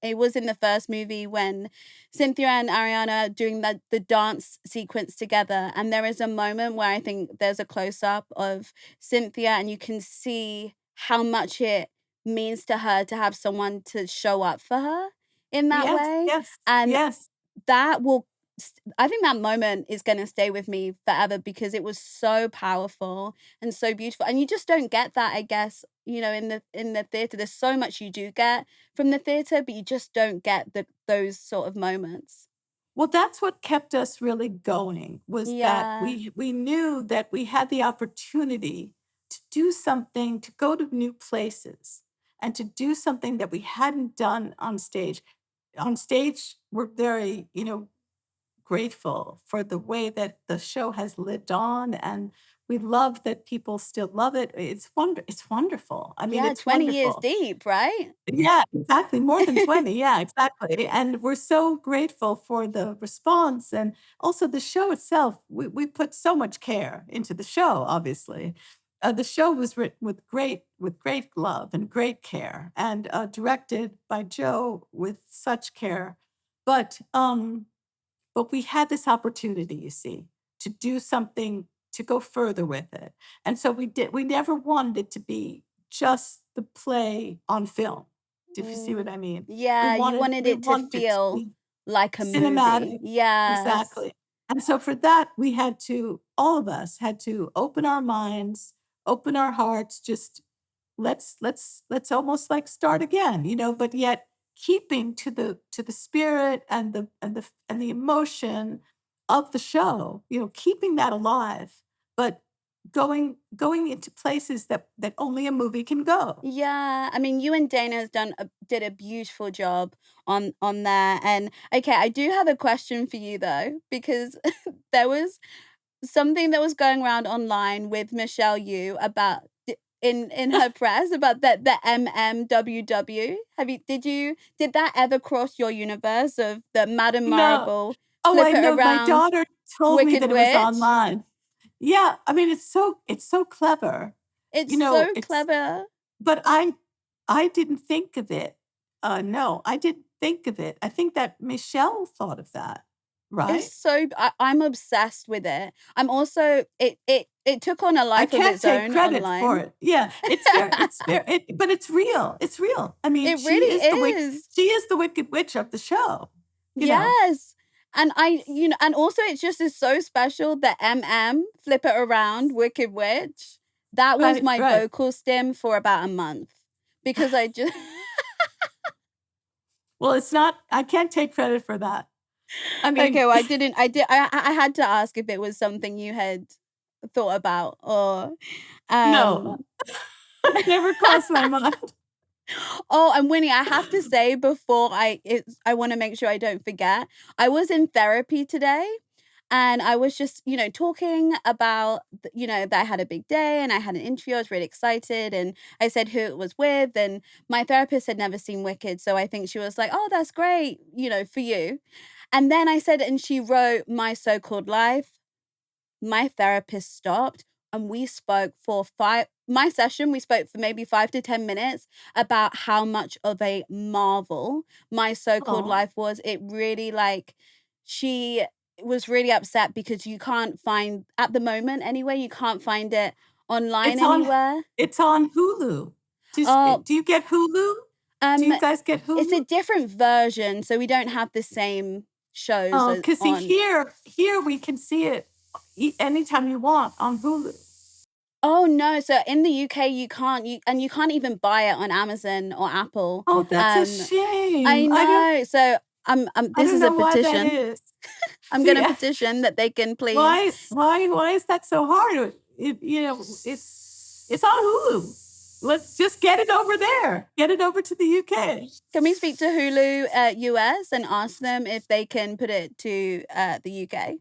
it was in the first movie when Cynthia and Ariana are doing the dance sequence together, and there is a moment where I think there's a close-up of Cynthia, and you can see how much it means to her to have someone to show up for her in that yes, way. yes, And yes. that will I think that moment is gonna stay with me forever because it was so powerful and so beautiful, and you just don't get that, I guess, in the theater. There's so much you do get from the theater, but you just don't get those sort of moments. Well, that's what kept us really going, was that Yeah. we knew that we had the opportunity to do something, to go to new places, and to do something that we hadn't done on stage. On stage, we're very, grateful for the way that the show has lived on, and we love that people still love it. It's wonderful. I mean, Yeah, it's 20 years wonderful. deep, right? Yeah, exactly, more than 20, yeah, exactly, and we're so grateful for the response, and also the show itself. We put so much care into the show, obviously. The show was written with great love and great care, and, directed by Joe with such care, but, um but we had this opportunity, you see, to do something to go further with it. And so we never wanted it to be just the play on film, if you see what Mm. I mean. Yeah, you wanted We it to wanted it to feel be like a movie. cinematic. Yes. Exactly. And so for that, we had to all of us had to open our minds, open our hearts, just let's almost like start again, but yet keeping to the spirit and the emotion of the show, keeping that alive, but going into places that only a movie can go. Yeah, I mean, you and Dana did a beautiful job on there. And okay, I do have a question for you though, because there was something that was going around online with Michelle Yu about in her press about the MMWW. Did that ever cross your universe of the Madame No. Marble Oh, flip I it know. My around daughter told me Wicked that it was Witch? online. Yeah, I mean, it's so clever. It's so It's clever. but I didn't think of it. No, I didn't think of it. I think that Michelle thought of that, It's right? so I'm obsessed with it. I'm also it took on a I life of can't its take own credit for online. it. Yeah, but it's real. It's real. I mean, It really is. she is the Wicked Witch of the show, you know? Yes. And and also it just is so special that Flip It Around, Wicked Witch, that was Right, my right. vocal stim for about a month because I just Well, it's not I can't take credit for that. I mean, Okay, well I had to ask if it was something you had thought about or no, um never crossed my mind. Oh, and Winnie, I have to say before I want to make sure I don't forget. I was in therapy today and I was just, talking about, that I had a big day and I had an interview. I was really excited and I said who it was with. And my therapist had never seen Wicked. So I think she was like, oh, that's great, for you. And then I said, and she wrote My So-Called Life. My therapist stopped and we spoke for my session, we spoke for maybe 5 to 10 minutes about how much of a marvel My So-Called Oh, Life was. It really she was really upset because you can't find, at the moment anyway, you can't find it online it's on anywhere. it's on Hulu. Oh, Do you get Hulu? Do um, you guys get it's a Hulu? different version, so we don't have the same shows Oh, as because see, on. here we can see it anytime you want on Hulu. Oh, no, so in the UK, you can't even buy it on Amazon or Apple. Oh, that's a Um, shame. I know, so, I this don't is a know why that petition. is. I'm gonna Yeah. petition that they can please. Why is that so hard? It's on Hulu. Let's just get it over there. Get it over to the UK. Can we speak to Hulu US and ask them if they can put it to the UK?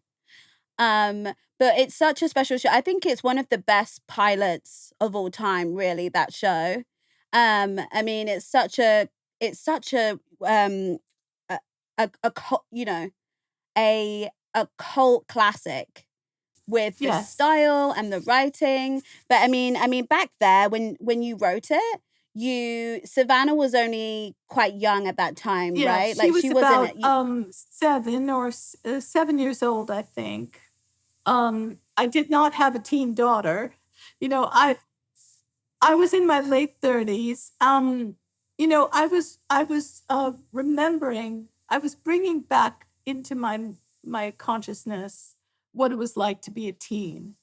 But it's such a special show. I think it's one of the best pilots of all time, really, that show. I mean, it's such a you know, a cult classic with the Yes. style and the writing. But I mean, back there when you wrote it, Savannah was only quite young at that time, Yeah, right? she Like was she about wasn't. 7 years old, I think. I did not have a teen daughter. You know, I was in my late 30s. I was remembering, I was bringing back into my consciousness what it was like to be a teen,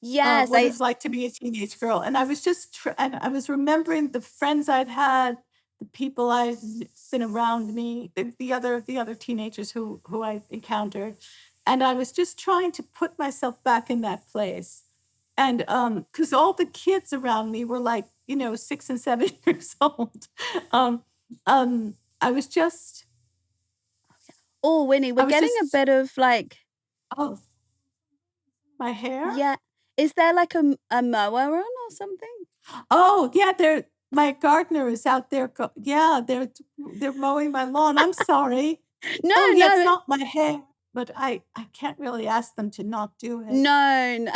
Yes, what it was like to be a teenage girl, and I was just and I was remembering the friends I'd had, the people I'd been around me, the other teenagers who I encountered, and I was just trying to put myself back in that place. And because all the kids around me were like, 6 and 7 years old. Um, I was just, Oh, Winnie, I we're was getting a just, bit of like, oh, my hair. yeah. Is there like a mower on or something? Oh, yeah, my gardener is out there. Yeah, they're mowing my lawn. I'm sorry. No, Oh, yeah, it's no, not my hair, but I can't really ask them to not do it. no, no.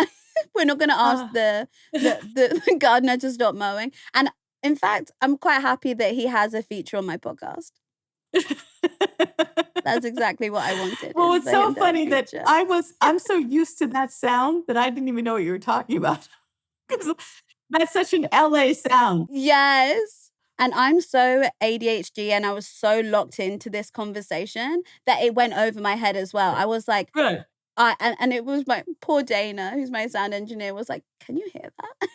We're not going to ask Uh, the gardener to stop mowing. And in fact, I'm quite happy that he has a feature on my podcast. That's exactly what I wanted, well, is it's for so him to have a funny that feature. I'm so used to that sound that I didn't even know what you were talking about. 'Cause that's such an LA sound. Yes. And I'm so ADHD and I was so locked into this conversation that it went over my head as well. I was like, Good. and it was my poor Dana, who's my sound engineer, was like, "Can you hear that?"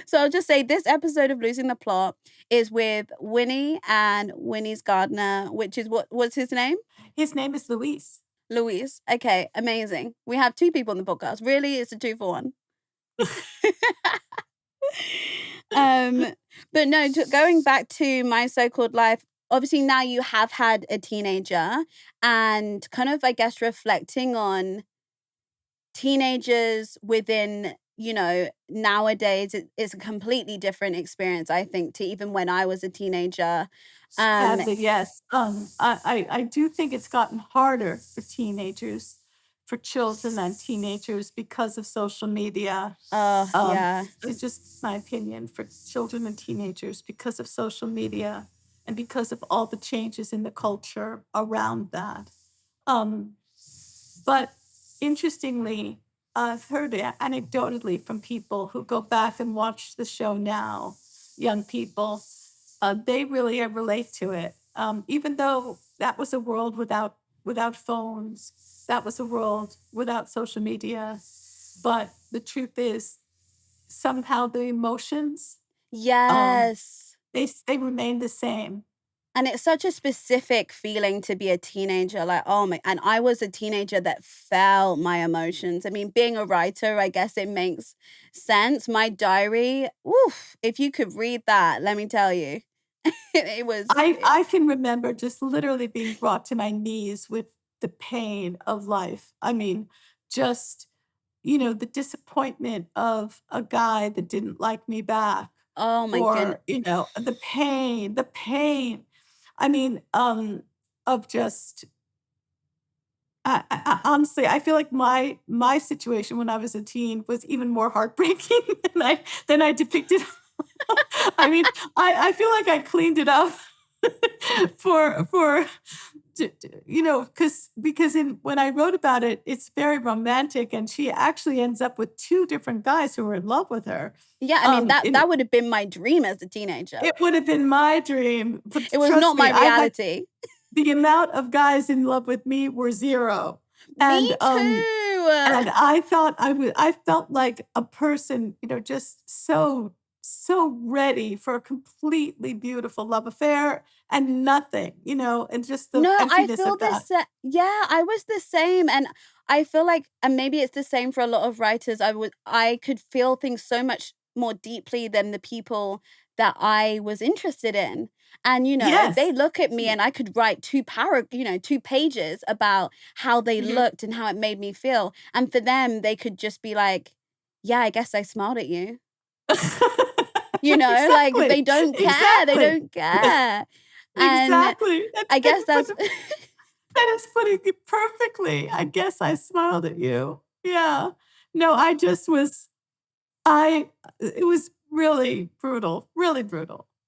So I'll just say this episode of Losing the Plot is with Winnie and Winnie's gardener, which is what's his name? His name is Luis. Luis. Okay, amazing. We have two people on the podcast. Really, it's a 2-for-1. But no, going back to My So-Called Life, obviously now you have had a teenager and kind of, I guess, reflecting on teenagers within, nowadays it's a completely different experience, I think, to even when I was a teenager. Sadly, yes. I do think it's gotten harder for teenagers, for children and teenagers because of social media. Yeah. It's just my opinion for children and teenagers because of social media and because of all the changes in the culture around that. Um, but interestingly, I've heard anecdotally from people who go back and watch the show now, young people, they really relate to it. Even though that was a world without phones, that was a world without social media. But the truth is, somehow the emotions, um, Yes. they remain the same. And it's such a specific feeling to be a teenager. Like, oh my, and I was a teenager that felt my emotions. I mean, being a writer, I guess it makes sense. My diary, oof, if you could read that, let me tell you, it was, I can remember just literally being brought to my knees with the pain of life. I mean, just, the disappointment of a guy that didn't like me back, oh my goodness. or, the pain. I mean, of just, honestly, I feel like my situation when I was a teen was even more heartbreaking than I depicted. I mean, I feel like I cleaned it up for because when I wrote about it, it's very romantic, and she actually ends up with two different guys who are in love with her. Yeah, I mean, And that would have been my dream as a teenager. it would have been my dream, but It was trust not me, my reality. the amount of guys in love with me were zero. Me And too. and I felt like a person, just so ready for a completely beautiful love affair and nothing, and just the No, I emptiness feel of that. yeah, I was the same. And I feel like, and maybe it's the same for a lot of writers, I could feel things so much more deeply than the people that I was interested in. And, they Yes. look at me and I could write 2 pages about how they Mhm. looked and how it made me feel. And for them, they could just be like, yeah, I guess I smiled at you. Like Exactly. they don't care. They Exactly. don't Yes, care. And exactly. I guess that's That is putting it perfectly. I guess I smiled at you. Yeah. No, I just was I it was really brutal.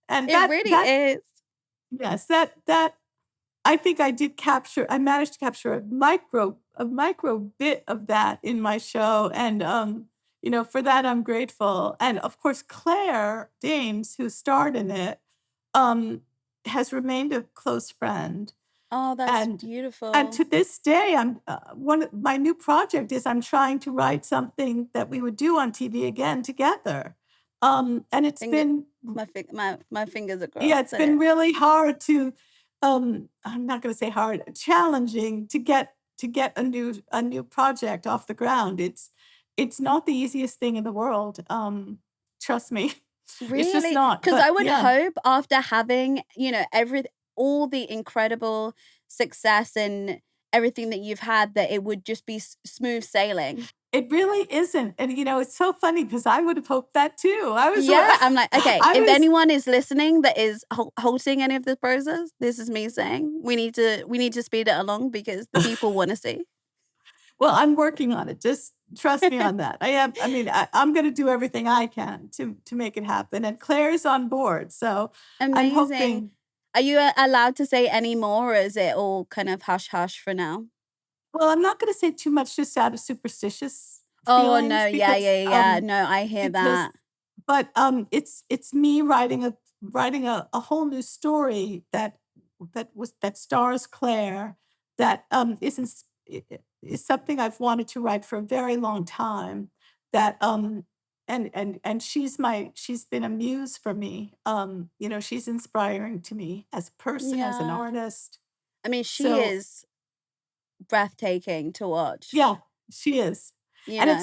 And it really that is. yes, that I think I managed to capture a micro bit of that in my show, and, for that, I'm grateful, and, of course, Claire Danes, who starred in it, um, has remained a close friend, Oh, that's and beautiful. to this day, one of my new project is I'm trying to write something that we would do on TV again together, and it's Finger been my fingers are yeah, crossed it's that been it really hard to, I'm not gonna say hard, challenging to get a new project off the ground. It's not the easiest thing in the world, trust me. It's just really, not, because but I would yeah. hope after having, all the incredible success and everything that you've had that it would just be smooth sailing. It really isn't, and, it's so funny because I would have hoped that too. I was Yeah, I'm like, okay, I if was anyone is listening that is halting any of this process, this is me saying we need to speed it along because the people want to see. well, I'm working on it, just trust me on that. I mean, I'm gonna do everything I can to make it happen, and Claire's on board, so I'm Amazing. hoping. Are you allowed to say any more, or is it all kind of hush hush for now? Well, I'm not gonna say too much just out of superstitious Oh no, feelings yeah, because, yeah, yeah. No, I hear because that. but, it's me writing a whole new story that stars Claire that, is something I've wanted to write for a very long time that, and she's been a muse for me, she's inspiring to me as a person, as an Yeah. artist. I mean, she So is breathtaking to watch, yeah, she is. you And know.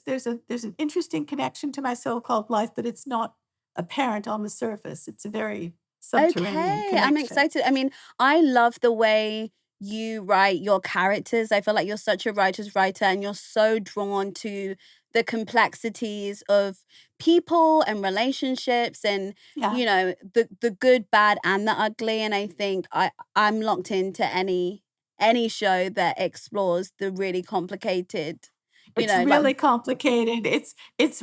there's an interesting connection to my so-called life, but it's not apparent on the surface. It's a very subterranean Okay, I'm connection. excited. I mean, I love the way you write your characters. I feel like you're such a writer's writer and you're so drawn to the complexities of people and relationships and Yeah, the good, bad and the ugly. And I think I'm locked into any show that explores the really complicated, it's like really complicated. It's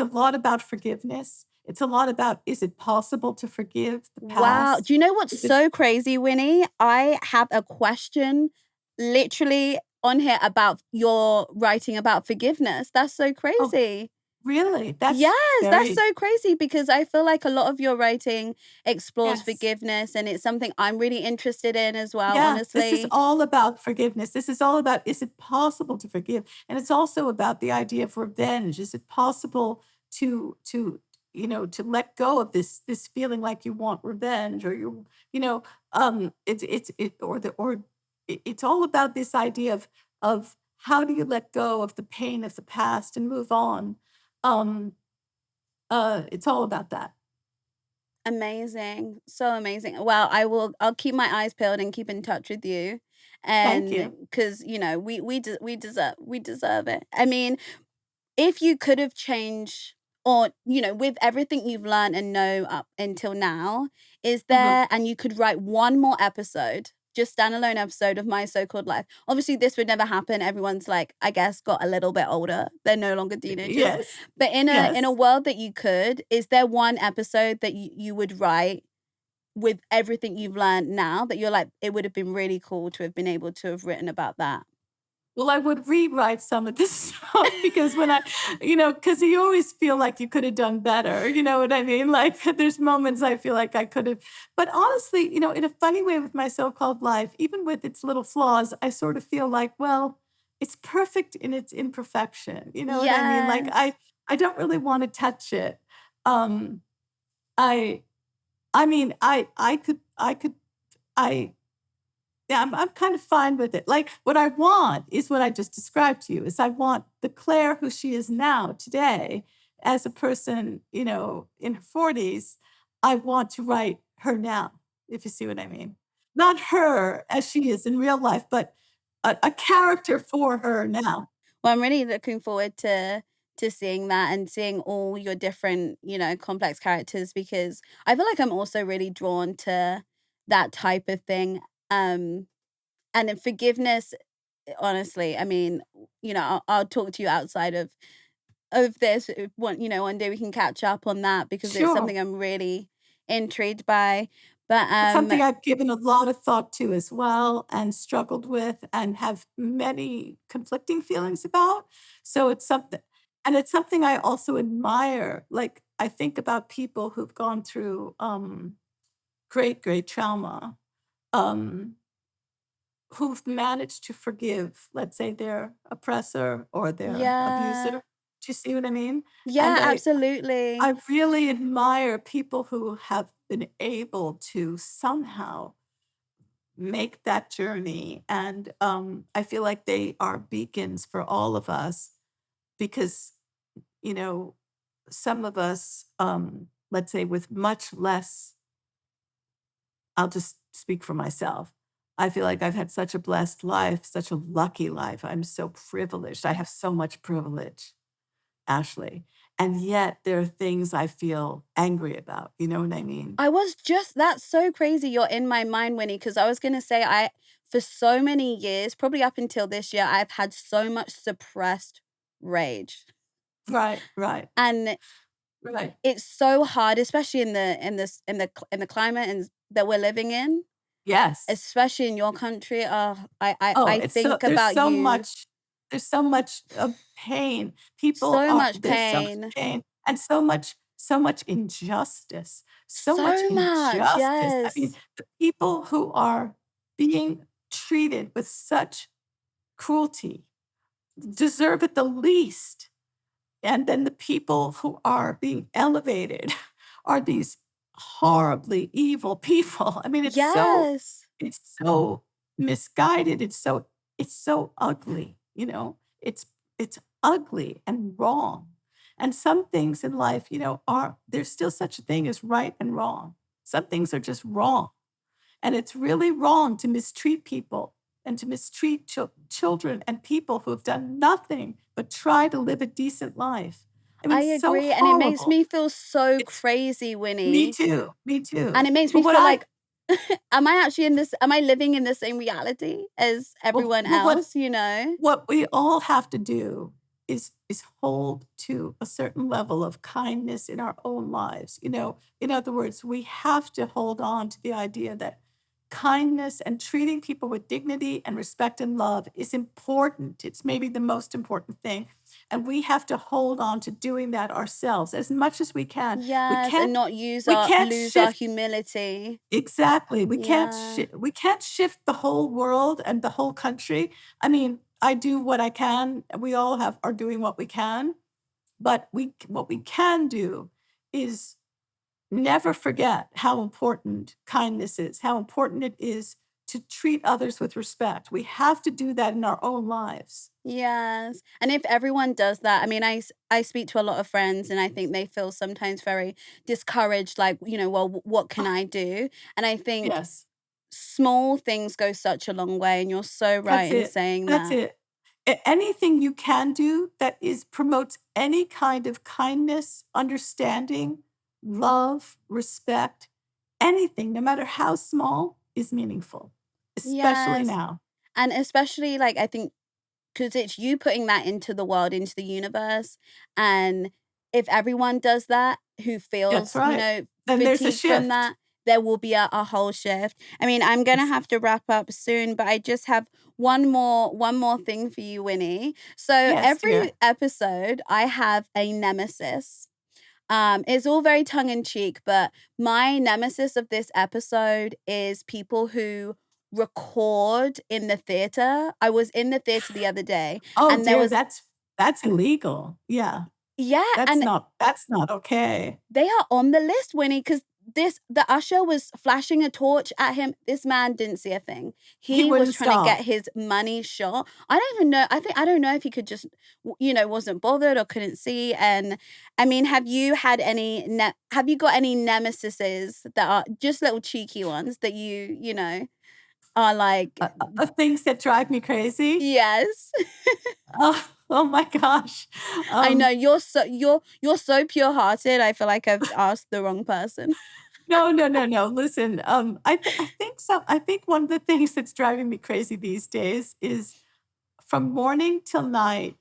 a lot about forgiveness. It's a lot about, is it possible to forgive the wow. past? Do you know what's Is it so crazy, Winnie? I have a question literally on here about your writing about forgiveness. That's so oh, crazy. really? That's Yes, that's very so crazy because I feel like a lot of your writing explores yes. forgiveness and it's something I'm really interested in as well, Yeah, this is honestly. all about forgiveness. This is all about, is it possible to forgive? And it's also about the idea of revenge. Is it possible to let go of this feeling like you want revenge, or it's all about this idea of how do you let go of the pain of the past and move on? Um, it's all about that. Amazing. So amazing. Well, I'll keep my eyes peeled and keep in touch with you. Thank And you. cuz we deserve it. I mean, if you could have changed or with everything you've learned and know up until now, is Mhm. there and you could write one more episode, just standalone episode of My So-Called Life. Obviously this would never happen. Everyone's like, I guess, got a little bit older. They're no longer teenagers. Yes. But in a Yes. world that you could, is there one episode that you would write with everything you've learned now that you're like, it would have been really cool to have been able to have written about that? Well, I would rewrite some of this stuff because because you always feel like you could have done better. You know what I mean? Like there's moments I feel like I could have, but honestly, in a funny way with my so-called life, even with its little flaws, I sort of feel like, well, it's perfect in its imperfection. You know what I mean? Like Yes. I don't really want to touch it. Um, I, I mean, I could, I Yeah, I'm kind of fine with it. Like, what I want is what I just described to you, is I want the Claire who she is now, today, as a person, in her 40s, I want to write her now, if you see what I mean. Not her as she is in real life, but a character for her now. Well, I'm really looking forward to seeing that and seeing all your different, complex characters because I feel like I'm also really drawn to that type of thing. Um, and in forgiveness, honestly, I mean, I'll talk to you outside of this. One day we can catch up on that because it's Sure. something I'm really intrigued by. But It's something I've given a lot of thought to as well and struggled with and have many conflicting feelings about. So it's something I also admire. Like, I think about people who've gone through great, great trauma, um, who've managed to forgive, let's say, their oppressor or their abuser. yeah, Do you see what I mean? And yeah, absolutely. I really admire people who have been able to somehow make that journey, and, I feel like they are beacons for all of us because, you know, some of us, let's say with much less. I'll just speak for myself. I feel like I've had such a blessed life, such a lucky life. I'm so privileged. I have so much privilege, Ashley, and yet there are things I feel angry about, you know what I mean? That's so crazy you're in my mind, Winnie, because I was gonna say for so many years, probably up until this year, I've had so much suppressed rage. Right, right, And right. it's so hard, especially in the climate that we're living in, Yes. especially in your country. Oh, Oh, I it's so think about you. there's so much, pain. People So are much there's so much pain. pain and so much injustice, so much So much, injustice. I mean, yes. the people who are being treated with such cruelty deserve it the least. And then the people who are being elevated are these horribly evil people. I mean, Yes. it's so misguided. It's so ugly, you know? It's ugly and wrong. And some things in life, are there's still such a thing as right and wrong. Some things are just wrong. And it's really wrong to mistreat people and to mistreat children and people who have done nothing but try to live a decent life. I mean, I so agree, and it makes horrible. me feel so It's crazy, Me Winnie, too, me and too. it makes But me what feel I like, am I living in the same reality as well, everyone well, else, you know? what we all have to do is hold to a certain level of kindness in our own lives. In other words, we have to hold on to the idea that kindness and treating people with dignity and respect and love is important. It's maybe the most important thing. And we have to hold on to doing that ourselves as much as we can. We Yes, and can't not we can't lose our shift. humility. Exactly. Yeah. We can't shift the whole world and the whole country. I mean, I do what I can. We all are doing what we can, but what we can do is never forget how important kindness is, how important it is to treat others with respect. We have to do that in our own lives. Yes, and if everyone does that, I mean, I speak to a lot of friends, and I think they feel sometimes very discouraged, like, "Well, what can I do?" And I think Yes. small things go such a long way, and you're so That's right in it. saying That's that. it. Anything you can do that is promotes any kind of kindness, understanding, love, respect, anything, no matter how small, is meaningful, especially Yes, now. and especially, like, I think 'cause it's you putting that into the world, into the universe, and if everyone does that who That's feels, right. Then there's a fatigued from shift. that, there will be a whole shift. I mean, I'm gonna Ex have to wrap up soon, but I just have one more thing for you, Winnie. So Yes, every dear. episode, I have a nemesis. It's all very tongue in cheek, but my nemesis of this episode is people who record in the theater. I was in the theater the other day, Oh, and there dear, was that's illegal. Yeah. yeah, and That's not okay. they are on the list, Winnie, because the usher was flashing a torch at him. This man didn't see a thing. He He was wouldn't trying to get stop. his money shot. I don't even know. I don't know if he could just, wasn't bothered or couldn't see. And I mean, have you got any nemesises that are just little cheeky ones that are like, Of things that drive me crazy. yes. Oh my gosh. I know you're so pure-hearted. I feel like I've asked the wrong person. No. Listen, I think so. I think one of the things that's driving me crazy these days is from morning till night,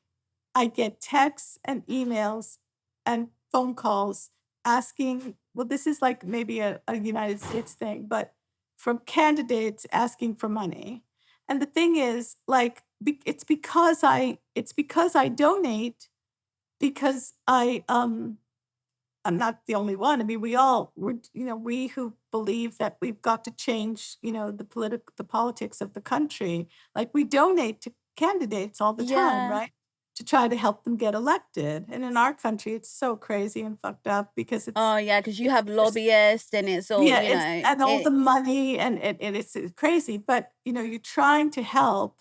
I get texts and emails and phone calls asking, well, this is like maybe a United States thing, but from candidates asking for money. And the thing is, like, it's because I donate because I'm not the only one. I mean, we who believe that we've got to change, the politics of the country, like we donate to candidates all the time, Yeah. right? To try to help them get elected. And in our country, it's so crazy and fucked up because Oh, yeah, because you it's have there's lobbyists and it's all, yeah, it's and all the it money and it's crazy, but, you're trying to help,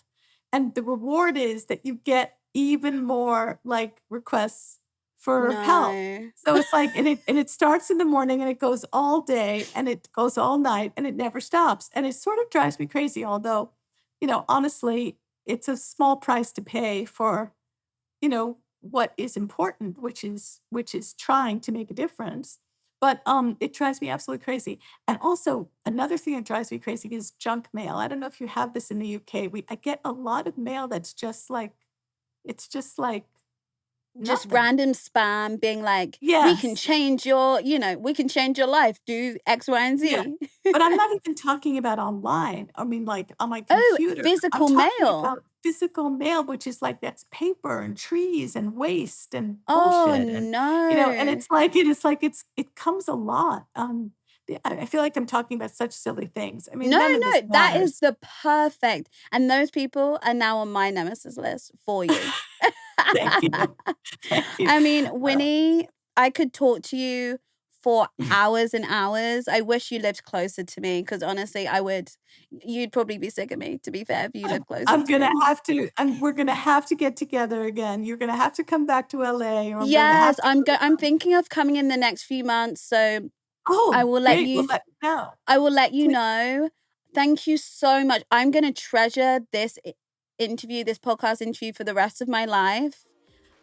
and the reward is that you get even more, like, requests for help. no. So it's like and it starts in the morning, and it goes all day, and it goes all night, and it never stops, and it sort of drives me crazy, although, honestly, it's a small price to pay for, what is important, which is trying to make a difference. But it drives me absolutely crazy. And also another thing that drives me crazy is junk mail. I don't know if you have this in the UK. I get a lot of mail that's just like it's just like Just nothing. random spam being like, Yes. we can change your life. Do X, Y, and Yeah. Z. But I'm not even talking about online. I mean, like, on my Oh, computer. I'm physical talking mail. about physical mail, which is like that's paper and trees and waste and Oh bullshit and no. it comes a lot. I feel like I'm talking about such silly things. I mean, No, none of this no, that is matters. the perfect. And those people are now on my nemesis list for you. Thank you. Thank you. I mean, Well, Winnie, I could talk to you for hours and hours. I wish you lived closer to me because honestly, you'd probably be sick of me, to be fair, if you I'm lived closer I'm to gonna me. have to and we're gonna have to get together again. You're gonna have to come back to LA, or I'm gonna Yes, have to go. I'm thinking of coming in the next few months, so I Oh, will let great. Well, you let me know. I will let you Please. know. Thank you so much. I'm going to treasure this podcast interview for the rest of my life.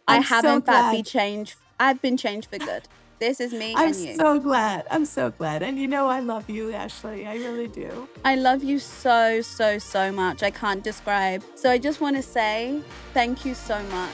I I'm have so in fact glad. I've been changed for good. This is me I'm and you. so glad. I'm so glad. And I love you, Ashley. I really do. I love you so, so, so much. I can't describe. So I just want to say thank you so much.